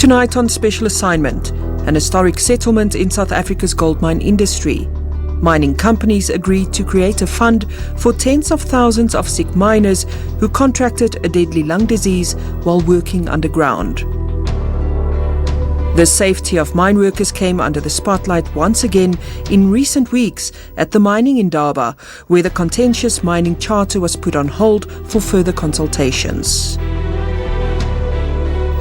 Tonight on Special Assignment, an historic settlement in South Africa's gold mine industry. Mining companies agreed to create a fund for tens of thousands of sick miners who contracted a deadly lung disease while working underground. The safety of mine workers came under the spotlight once again in recent weeks at the mining Indaba, where the contentious mining charter was put on hold for further consultations.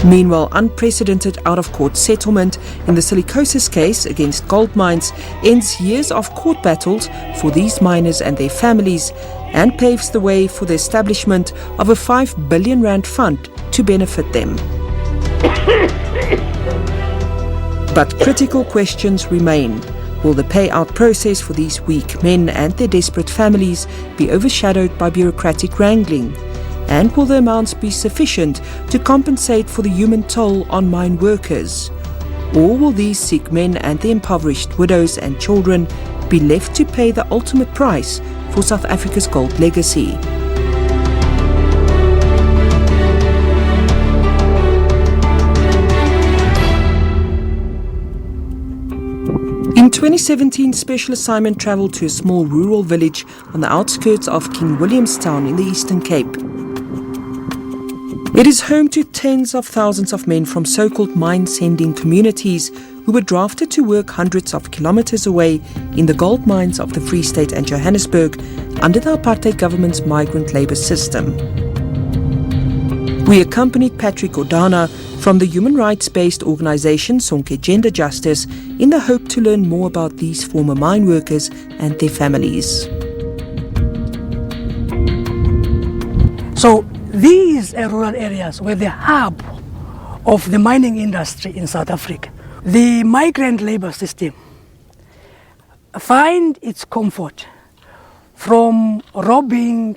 Meanwhile, unprecedented out-of-court settlement in the silicosis case against gold mines ends years of court battles for these miners and their families and paves the way for the establishment of a R5 billion fund to benefit them. But critical questions remain. Will the payout process for these weak men and their desperate families be overshadowed by bureaucratic wrangling? And will the amounts be sufficient to compensate for the human toll on mine workers? Or will these sick men and the impoverished widows and children be left to pay the ultimate price for South Africa's gold legacy? In 2017, Special Assignment travelled to a small rural village on the outskirts of King Williamstown in the Eastern Cape. It is home to tens of thousands of men from so-called mine-sending communities who were drafted to work hundreds of kilometres away in the gold mines of the Free State and Johannesburg under the apartheid government's migrant labour system. We accompanied Patrick Odana from the human rights-based organisation Sonke Gender Justice in the hope to learn more about these former mine workers and their families. So these rural areas were the hub of the mining industry in South Africa. The migrant labour system find its comfort from robbing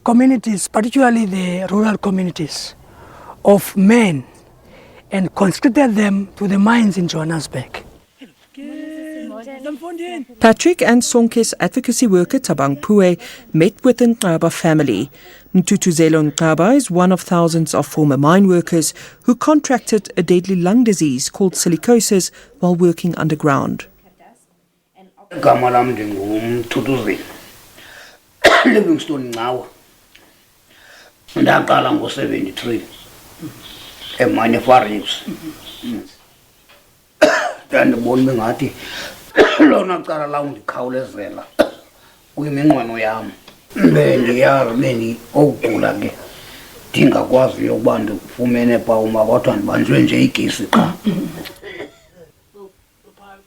communities, particularly the rural communities, of men and conscripted them to the mines in Johannesburg. Patrick and Sonke's advocacy worker Tabang Pue met with the Nqaba family. Ntutuzelo Nqaba is one of thousands of former mine workers who contracted a deadly lung disease called silicosis while working underground. Livingstone now. Ndaqala ngo-73 emine farms. Ndandibona ngathi lona cala la undikhawulezela kwiminqweno yam. Bendiyazi okugula ke ndingakwazi ukuba ndifumene pawuma kodwa ndibanjwe nje igesi qha.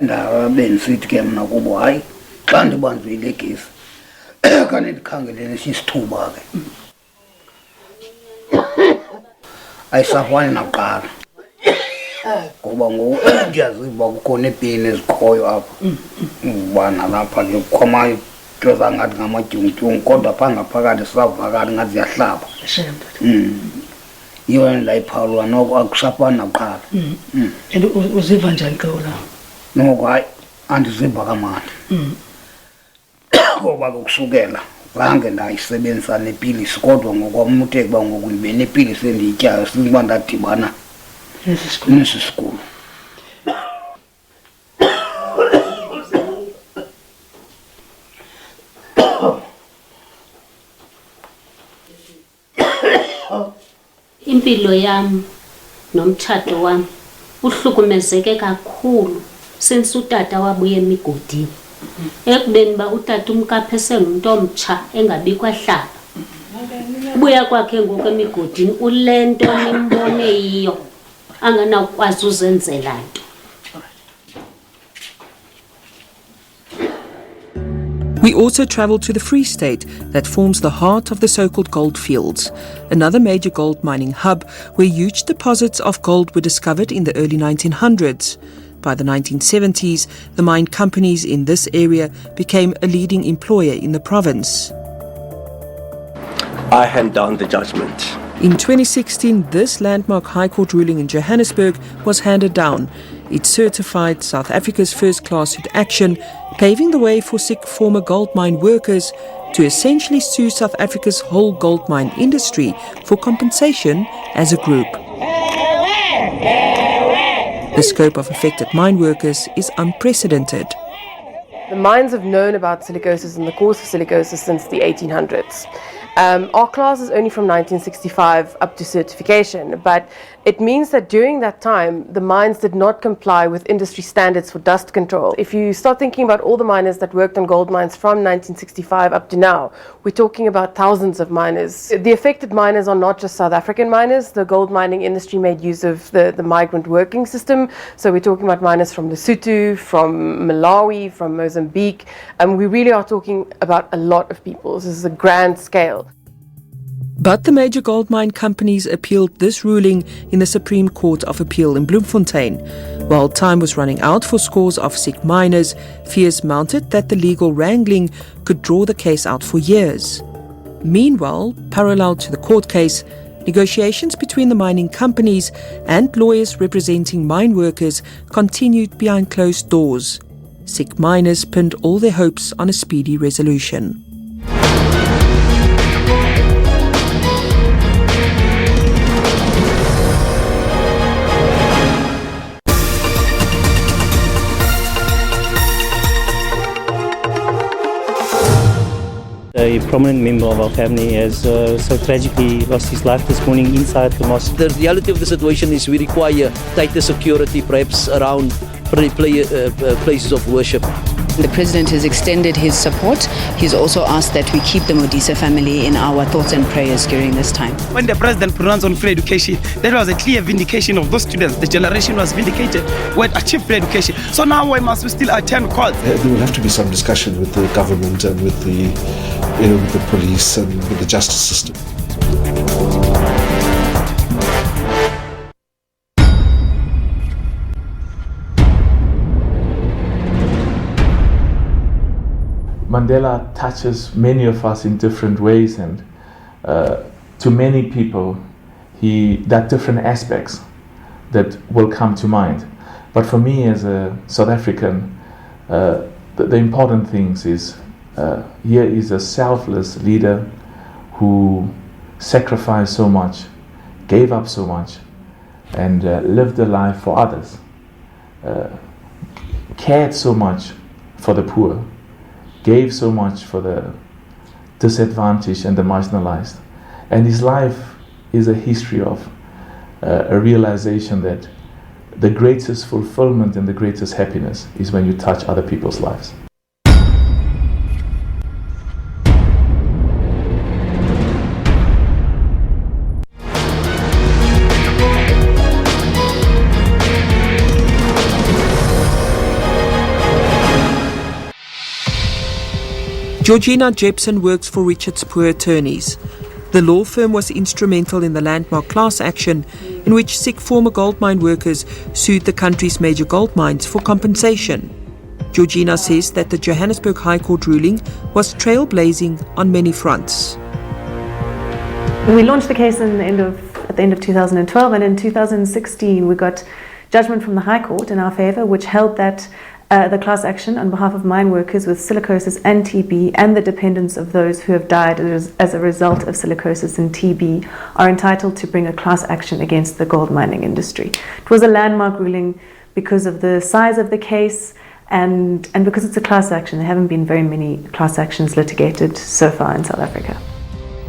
Ndabe ndisithi ke mna kubo hayi xa ndibanjwe ile gesi kanti ndikhangelele isithuba ke. Ayisafani nakuqala ngoba ngoku ndiyaziva kukhona iipeni ezikhoyo apha ubana lapha ke kukhoma nto zangathi ngamadyungudyungu kodwa phaa ngaphakathi sisavakala ngathi ziyahlaba. Yiyo ndayiphalwa noko akusafani nakuqala. And uziva njani ke ola? Noko hayi andiziva kamandi ngoba kusukela zange ndayisebenzisa nepilisi kodwa ngokwamuthe kuba ngoku ndibe nepilisi endiyityayo singoba ndadibana nesi sigulo. Impilo yam nomtshato wam uhlukumezeke kakhulu since utata wabuye emigodini. Ekubeni ba utata umkaphe sengumuntu omtsha engabikwa hlaba. Ubuya kwakhe ngoku emigodini ulento nimbone yiyo anganawukwazi uzenzela nto. We also travelled to the Free State that forms the heart of the so-called gold fields, another major gold mining hub where huge deposits of gold were discovered in the early 1900s. By the 1970s, the mine companies in this area became a leading employer in the province. I hand down the judgment. In 2016, this landmark High Court ruling in Johannesburg was handed down. It certified South Africa's first class suit action, paving the way for sick former gold mine workers to essentially sue South Africa's whole gold mine industry for compensation as a group. The scope of affected mine workers is unprecedented. The mines have known about silicosis and the cause of silicosis since the 1800s. Our class is only from 1965 up to certification, but it means that during that time, the mines did not comply with industry standards for dust control. If you start thinking about all the miners that worked on gold mines from 1965 up to now, we're talking about thousands of miners. The affected miners are not just South African miners. The gold mining industry made use of the migrant working system. So we're talking about miners from Lesotho, from Malawi, from Mozambique. We really are talking about a lot of people. This is a grand scale. But the major gold mine companies appealed this ruling in the Supreme Court of Appeal in Bloemfontein. While time was running out for scores of sick miners, fears mounted that the legal wrangling could draw the case out for years. Meanwhile, parallel to the court case, negotiations between the mining companies and lawyers representing mine workers continued behind closed doors. Sick miners pinned all their hopes on a speedy resolution. A prominent member of our family has so tragically lost his life this morning inside the mosque. The reality of the situation is we require tighter security, perhaps around places of worship. The President has extended his support. He's also asked that we keep the Modise family in our thoughts and prayers during this time. When the President pronounced on free education, that was a clear vindication of those students. The generation was vindicated who had achieved free education. So now why must we still attend courts? There will have to be some discussion with the government and with the police and with the justice system. Mandela touches many of us in different ways, and to many people there are different aspects that will come to mind. But for me as a South African, the important things is here is a selfless leader who sacrificed so much, gave up so much, and lived a life for others, cared so much for the poor, gave so much for the disadvantaged and the marginalized. And his life is a history of a realization that the greatest fulfillment and the greatest happiness is when you touch other people's lives. Georgina Jepson works for Richards Poor Attorneys. The law firm was instrumental in the landmark class action in which sick former gold mine workers sued the country's major gold mines for compensation. Georgina says that the Johannesburg High Court ruling was trailblazing on many fronts. We launched the case at the end of 2012, and in 2016 we got judgment from the High Court in our favour, which held that the class action on behalf of mine workers with silicosis and TB and the dependents of those who have died as a result of silicosis and TB are entitled to bring a class action against the gold mining industry. It was a landmark ruling because of the size of the case and because it's a class action. There haven't been very many class actions litigated so far in South Africa.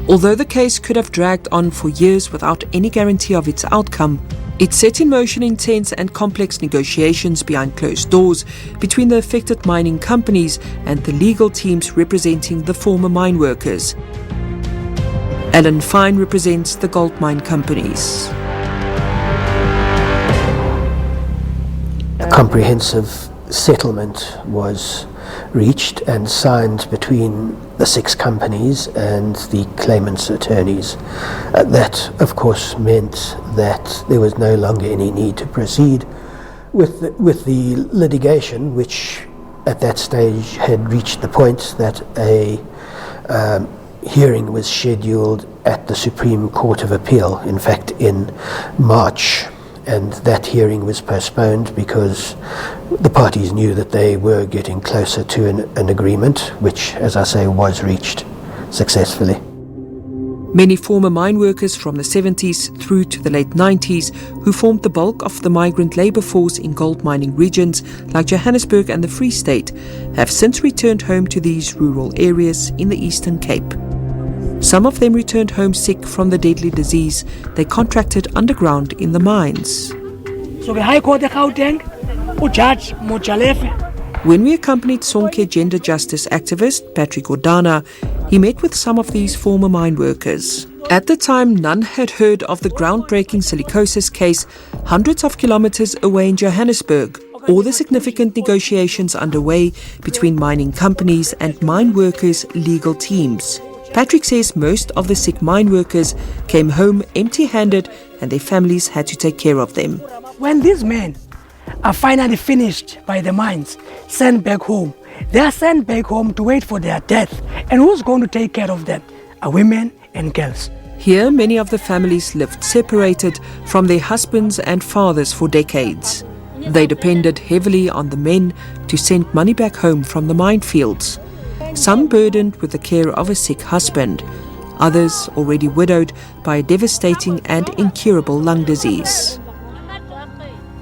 Although the case could have dragged on for years without any guarantee of its outcome, it set in motion intense and complex negotiations behind closed doors between the affected mining companies and the legal teams representing the former mine workers. Alan Fine represents the gold mine companies. A comprehensive settlement was reached and signed between the 6 companies and the claimants' attorneys. That, of course, meant that there was no longer any need to proceed with the litigation, which at that stage had reached the point that a hearing was scheduled at the Supreme Court of Appeal, in fact in March. And that hearing was postponed because the parties knew that they were getting closer to an agreement, which, as I say, was reached successfully. Many former mine workers from the 70s through to the late 90s, who formed the bulk of the migrant labour force in gold mining regions like Johannesburg and the Free State, have since returned home to these rural areas in the Eastern Cape. Some of them returned home sick from the deadly disease they contracted underground in the mines. So the High Court Gauteng, Judge Mojalefe. When we accompanied Sonke gender justice activist Patrick Ordana, he met with some of these former mine workers. At the time, none had heard of the groundbreaking silicosis case hundreds of kilometers away in Johannesburg, or the significant negotiations underway between mining companies and mine workers' legal teams. Patrick says most of the sick mine workers came home empty-handed and their families had to take care of them. When these men are finally finished by the mines, sent back home, they are sent back home to wait for their death. And who's going to take care of them? Are women and girls. Here, many of the families lived separated from their husbands and fathers for decades. They depended heavily on the men to send money back home from the minefields. Some burdened with the care of a sick husband, others already widowed by a devastating and incurable lung disease.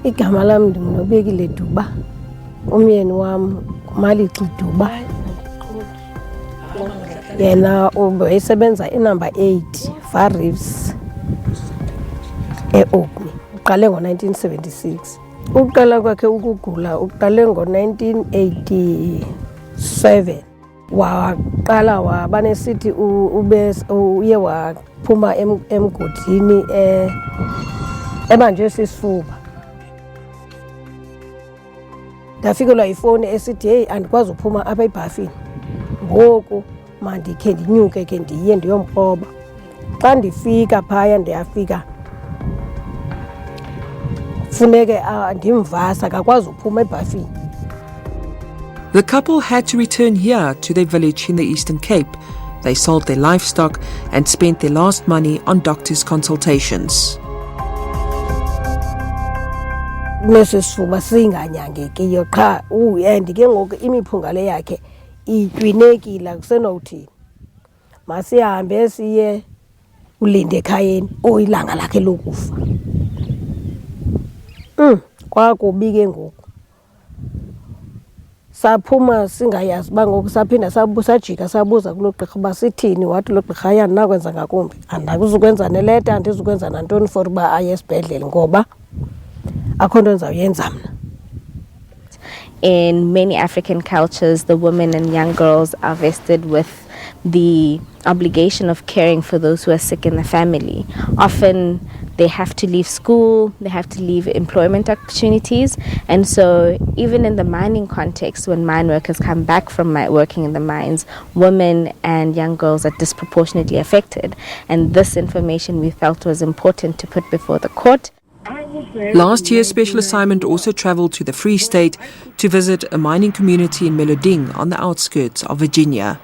Igama lam ndinobekile Duba. Umyeni wam Maliki Duba. Yena ubesebenza inumber 8 Far Reefs eOkmi. Uqale ngo1976. Uqala kwakhe ukugula uqale ngo1987. Waqala wabanesithi uye waphuma emgodini ebanjwe sisifuba. Ndafikelwa ifoni esithi hey andikwazi uphuma apha eBhafini. Ngoku mandikhe ndinyuke ke ndiye ndiyomkroba. Xa ndifika phaya ndiyafika funeke ndimvasa akakwazi uphuma eBhafini. The couple had to return here to their village in the Eastern Cape. They sold their livestock and spent their last money on doctors' consultations. Nesisifuba singanyangekiyo qha ndike ngoku imiphunga le yakhe itwinekile akusenowuthini. Masihambe siye ulinde ekhayeni ilanga lakhe lokufa. Kwakubi ke ngoku. Saphuma singayazi ba ngoku saphinda sajika sabuza kulo gqirha basithini wathi lo gqirha yanakwenza ngakumbi andakuzukwenza neleta andizukwenza nantoni for ba aye esibhedlele ngoba akho nto ndizawuyenza mna. In many African cultures, the women and young girls are vested with the obligation of caring for those who are sick in the family. Often they have to leave school, they have to leave employment opportunities, and so even in the mining context, when mine workers come back from working in the mines, women and young girls are disproportionately affected, and this information we felt was important to put before the court. Last year, Special Assignment also travelled to the Free State to visit a mining community in Meloding on the outskirts of Virginia.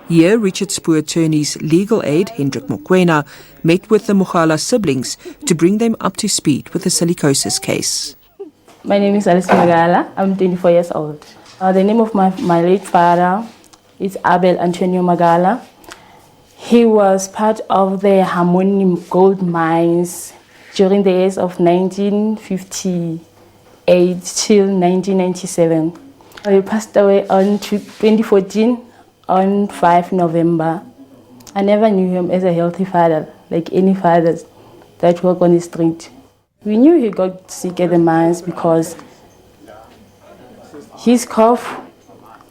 Here, Richard Spoor attorney's legal aid, Hendrik Mokwena, met with the Mogala siblings to bring them up to speed with the silicosis case. My name is Alice Magala. I'm 24 years old. The name of my late father is Abel Antonio Magala. He was part of the Harmony gold mines during the years of 1958 till 1997. He passed away on 2014 on 5 November. I never knew him as a healthy father, like any fathers that work on the street. We knew he got sick at the mines because his cough,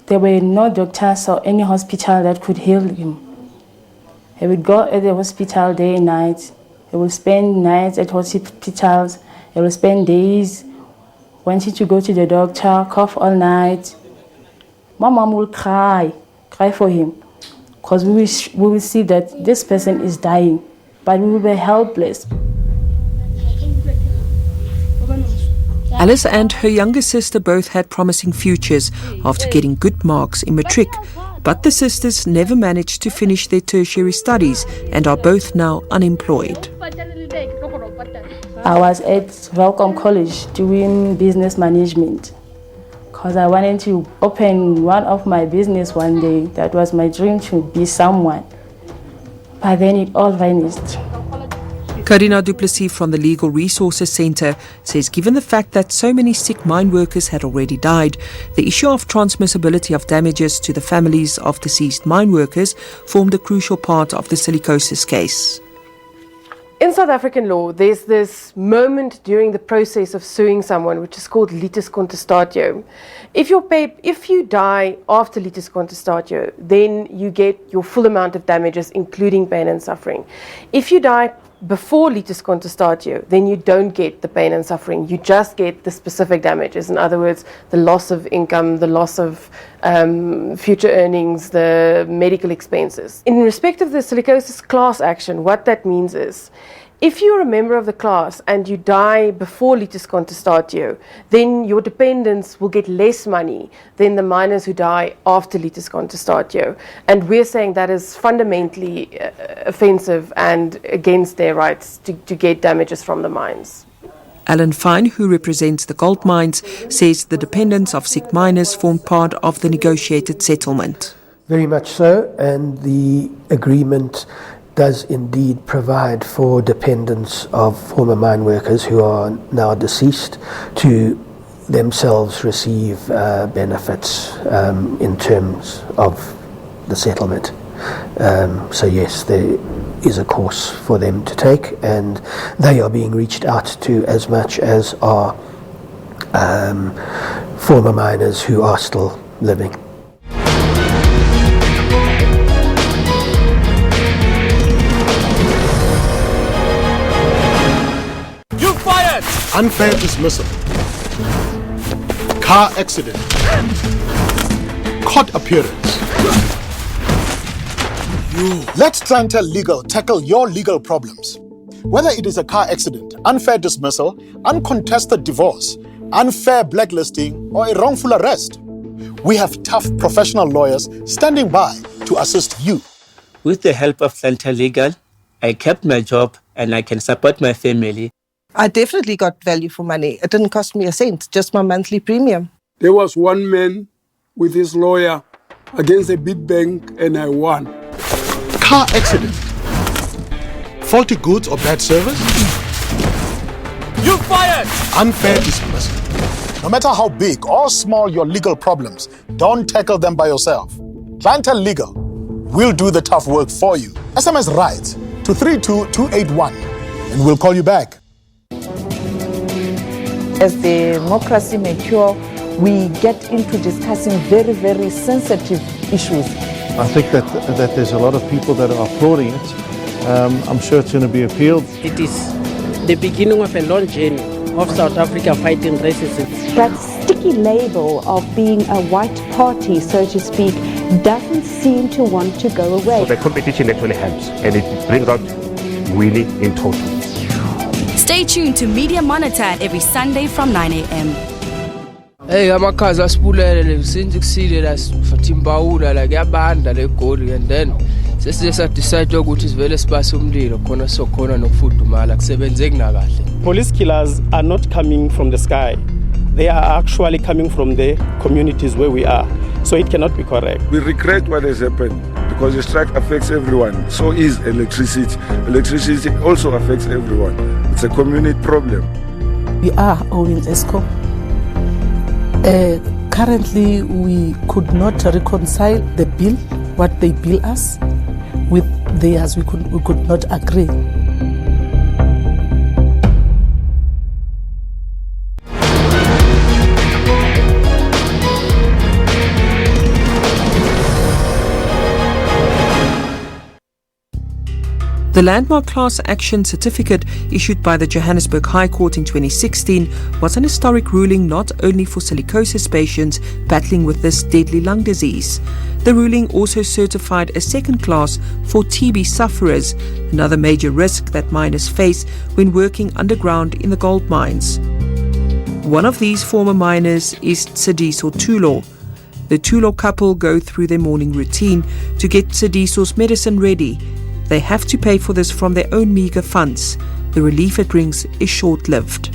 there were no doctors or any hospital that could heal him. He would go at the hospital day and night. He would spend nights at hospitals. He would spend days wanting to go to the doctor, cough all night. My mom will cry for him, because we will see that this person is dying, but we will be helpless. Alice and her younger sister both had promising futures after getting good marks in matric, but the sisters never managed to finish their tertiary studies and are both now unemployed. I was at Welcome College doing business management because I wanted to open one of my business one day. That was my dream, to be someone. but then it all vanished. Karina Duplessis from the Legal Resources Centre says given the fact that so many sick mine workers had already died, the issue of transmissibility of damages to the families of deceased mine workers formed a crucial part of the silicosis case. In South African law, there's this moment during the process of suing someone which is called litis contestatio. If you die after litis contestatio, then you get your full amount of damages, including pain and suffering. If you die before litis contestatio, then you don't get the pain and suffering. You just get the specific damages. In other words, the loss of income, the loss of future earnings, the medical expenses. In respect of the silicosis class action, what that means is, if you're a member of the class and you die before litis contestatio, then your dependents will get less money than the miners who die after litis contestatio. And we're saying that is fundamentally offensive and against their rights to get damages from the mines. Alan Fine, who represents the gold mines, says the dependents of sick miners formed part of the negotiated settlement. Very much so, and the agreement does indeed provide for dependents of former mine workers who are now deceased to themselves receive benefits in terms of the settlement. So yes, there is a course for them to take, and they are being reached out to as much as are former miners who are still living. Unfair dismissal, car accident, court appearance. Let Clientele Legal tackle your legal problems. Whether it is a car accident, unfair dismissal, uncontested divorce, unfair blacklisting, or a wrongful arrest, we have tough professional lawyers standing by to assist you. With the help of Clientele Legal, I kept my job and I can support my family. I definitely got value for money. It didn't cost me a cent, just my monthly premium. There was one man with his lawyer against a big bank and I won. Car accident, faulty goods or bad service, you fired! Unfair dismissal. No matter how big or small your legal problems, don't tackle them by yourself. Clientele Legal will do the tough work for you. SMS RIGHT to 32281 and we'll call you back. As democracy matures, we get into discussing very, very sensitive issues. I think that there's a lot of people that are applauding it. I'm sure it's going to be appealed. It is the beginning of a long journey of South Africa fighting racism. That sticky label of being a white party, so to speak, doesn't seem to want to go away. So the competition actually helps and it brings out winning in total. Stay tuned to Media Monitor every Sunday from 9 a.m. Hey, amakazi asibulele since kusucceeded as Fatimbawula like yabanda le goal and then sesiye decide ukuthi sivele sibase umlilo khona sokhona nokufudumala kusebenzeki na kahle. Police killers are not coming from the sky. They are actually coming from the communities where we are. So it cannot be correct. We regret what has happened because the strike affects everyone. So is electricity. Electricity also affects everyone. It's a community problem. We are owing ESCOM. Currently, we could not reconcile the bill, what they bill us, with theirs. We could not agree. The landmark class action certificate issued by the Johannesburg High Court in 2016 was an historic ruling not only for silicosis patients battling with this deadly lung disease. The ruling also certified a second class for TB sufferers, another major risk that miners face when working underground in the gold mines. One of these former miners is Tsadiso Tulo. The Tulo couple go through their morning routine to get Tsadiso's medicine ready. They have to pay for this from their own meager funds. The relief it brings is short-lived.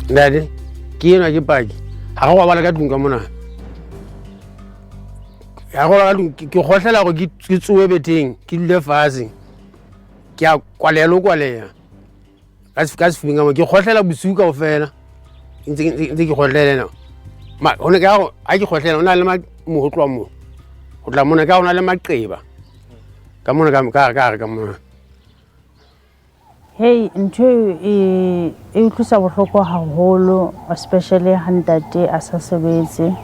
Daddy, kina ke paki. Ha wa bala ka dunga mona. ya go ke gohlela go ke tsuwe beteng ke dule fase ke a kwalela o kwalea ka se finga mo ke gohlela busuka go fela ntse ke gohlela ma hone ka go a ke gohlela ona le mo tlwa mo go tla mona ka ona le maqeba ka mona ka mona. Hey, ntho e utlwisa bohloko haholo, especially ha ntate a sa sebetse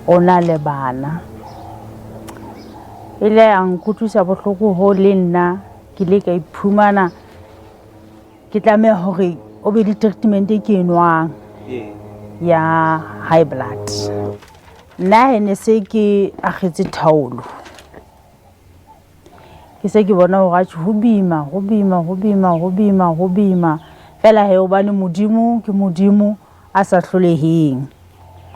ona le bana. Ile a nkutlwisa bohloko ho le nna ke le ka iphumana ke tlameha hore o be le treatment e ke enwang ya high blood. Nna ne se ke akgetse thaolo. Ke se ke bona hore ho bima fela he obane modimo ke modimo a sa hloleheng.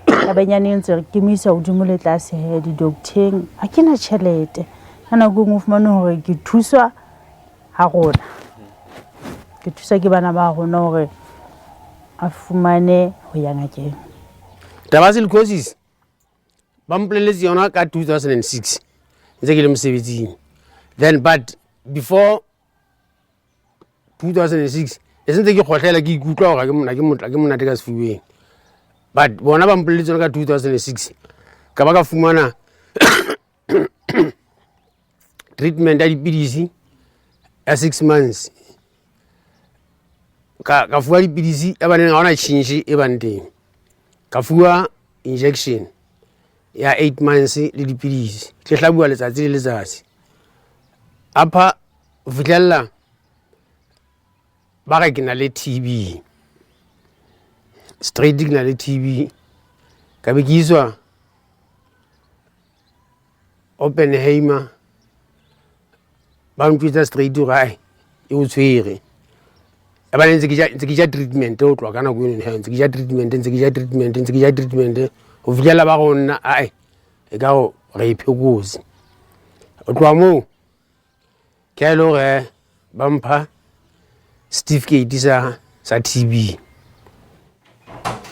Ka benyane ntse ke misa hodimo le tlase he di doctoreng a kena tšhelete ana go ngofumane hore ke thuswa ha rona ke thusa ke bana ba rona hore a fumane ho ya ngakeng. Silicosis ba mpoleletse yona ka 2006 ntse ke le mosebetsing. Then but before 2006 esentse ke gohlela ke ikutlwa gore ke mona ka sefuweng, but bona ba mpoleletse ka 2006 ka ba ka fumana treatment ya dipidisi ya 6 months ka fuwa dipidisi e baneng ga ona change e banteng, ka fuwa injection ya 8 months le dipidisi ke hlabua letsatsi le letsatsi apa fitlhella ba ke na le TB straight ke na le TB ka be ke iswa Oppenheimer ba ntwitsa straight ga e o tshwere e ba ntse ke ja treatment o tlwa kana go yone ntse ke ja treatment o fitlhella ba go nna e ka go re iphekosi o tlwa mo Bampa certificate sa TB.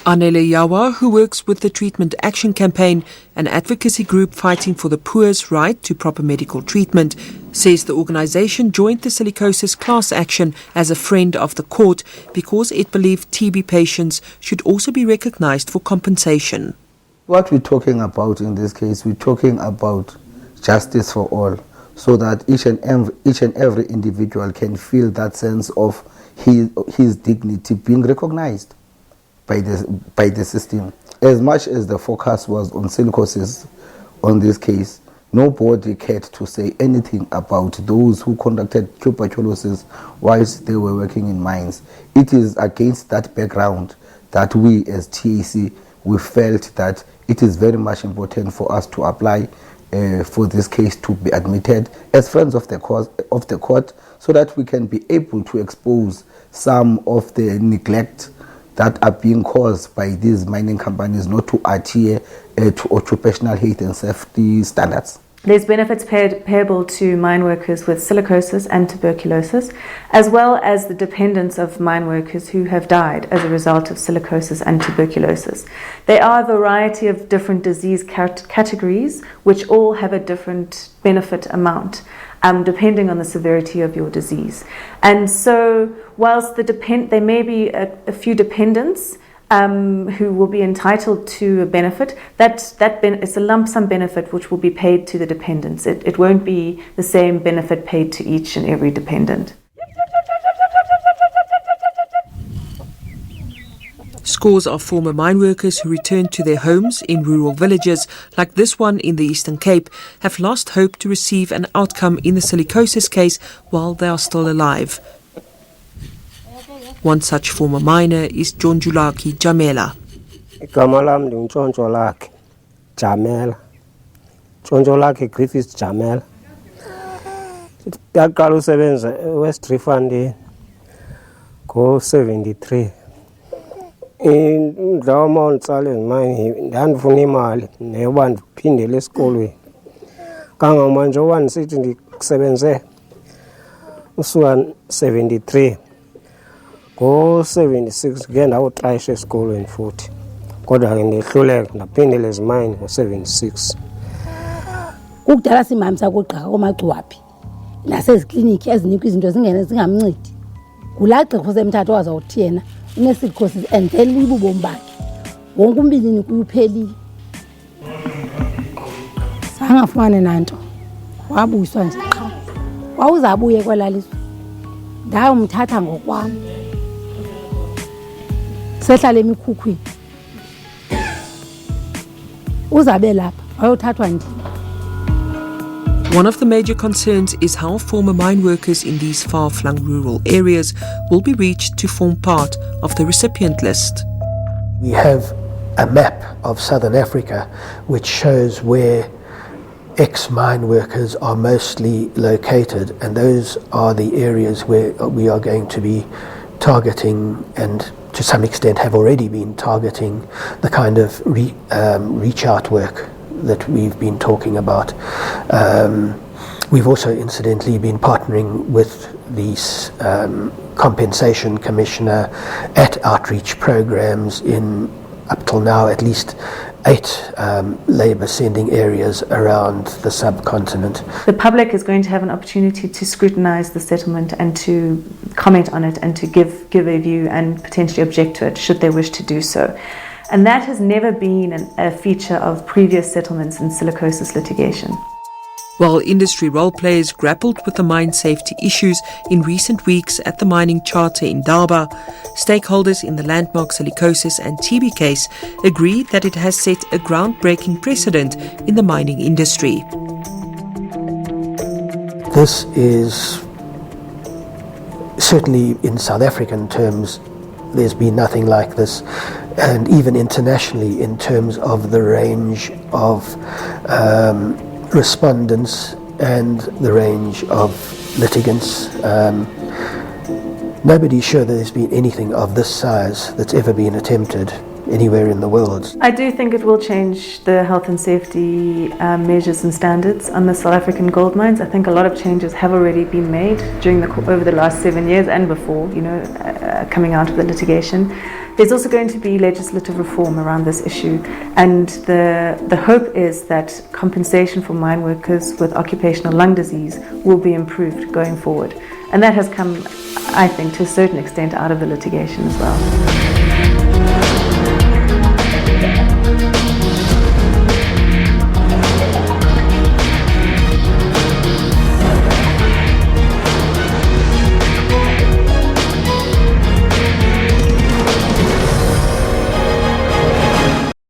Anele Yawa, who works with the Treatment Action Campaign, an advocacy group fighting for the poor's right to proper medical treatment, says the organization joined the silicosis class action as a friend of the court because it believed TB patients should also be recognized for compensation. What we're talking about in this case, we're talking about justice for all, so that each and every individual can feel that sense of his dignity being recognized by the system. As much as the focus was on silicosis on this case, nobody cared to say anything about those who conducted tuberculosis whilst they were working in mines. It is against that background that we as TAC, we felt that it is very much important for us to apply for this case to be admitted as friends of the court, so that we can be able to expose some of the neglect that are being caused by these mining companies not to adhere to occupational health and safety standards. There's benefits payable to mine workers with silicosis and tuberculosis, as well as the dependents of mine workers who have died as a result of silicosis and tuberculosis. There are a variety of different disease categories which all have a different benefit amount, depending on the severity of your disease. And so whilst there may be a few dependents who will be entitled to a benefit, it's a lump sum benefit which will be paid to the dependents. It won't be the same benefit paid to each and every dependent. Scores of former mine workers who returned to their homes in rural villages, like this one in the Eastern Cape, have lost hope to receive an outcome in the silicosis case while they are still alive. One such former miner is Jonjulaki Jamela. Igama Jonjulaki Jamela. Jonjulaki Griffiths Jamela. Ndaqala usebenza West Rifande ngo-73. Ndawo mawunditsale mine ndandifuna imali neyoba ndiphindele esikolweni. Kangamanje oba ndisithi ndisebenze usuka 73. Ngo-76 ke ndawutrayisha esikolweni futhi, kodwa ke ndehluleka ndaphindela ezimine ngo-76. Kukudala simamisa kugqaka komagciwaphi nasezikliniki ezinikwa izinto zingamncedi. Kulaa gqirha usemthatha wazawuthi yena unesiphosis and then ibubomi bakhe. Wonke umbilini kuyuphelile. Sangafumane nanto. Wabuyiswa nje qha. Wawuzabuye kwelaliswa. Ndayomthatha ngokwami. Sehlala emikhukhwini. Uzabe lapha wayothathwa ndini. One of the major concerns is how former mine workers in these far-flung rural areas will be reached to form part of the recipient list. We have a map of Southern Africa which shows where ex-mine workers are mostly located, and those are the areas where we are going to be targeting, and to some extent have already been targeting, the kind of reach out work that we've been talking about. We've also incidentally been partnering with the Compensation Commissioner at outreach programs in, up till now, at least 8 labour sending areas around the subcontinent. The public is going to have an opportunity to scrutinise the settlement and to comment on it and to give a view and potentially object to it should they wish to do so. And that has never been a feature of previous settlements in silicosis litigation. While industry role players grappled with the mine safety issues in recent weeks at the Mining Charter in Daba, stakeholders in the landmark silicosis and TB case agreed that it has set a groundbreaking precedent in the mining industry. This is certainly, in South African terms, there's been nothing like this, and even internationally in terms of the range of respondents and the range of litigants. Nobody's sure that there's been anything of this size that's ever been attempted anywhere in the world. I do think it will change the health and safety measures and standards on the South African gold mines. I think a lot of changes have already been made over the last 7 years and before, coming out of the litigation. There's also going to be legislative reform around this issue, and the hope is that compensation for mine workers with occupational lung disease will be improved going forward. And that has come, I think, to a certain extent out of the litigation as well.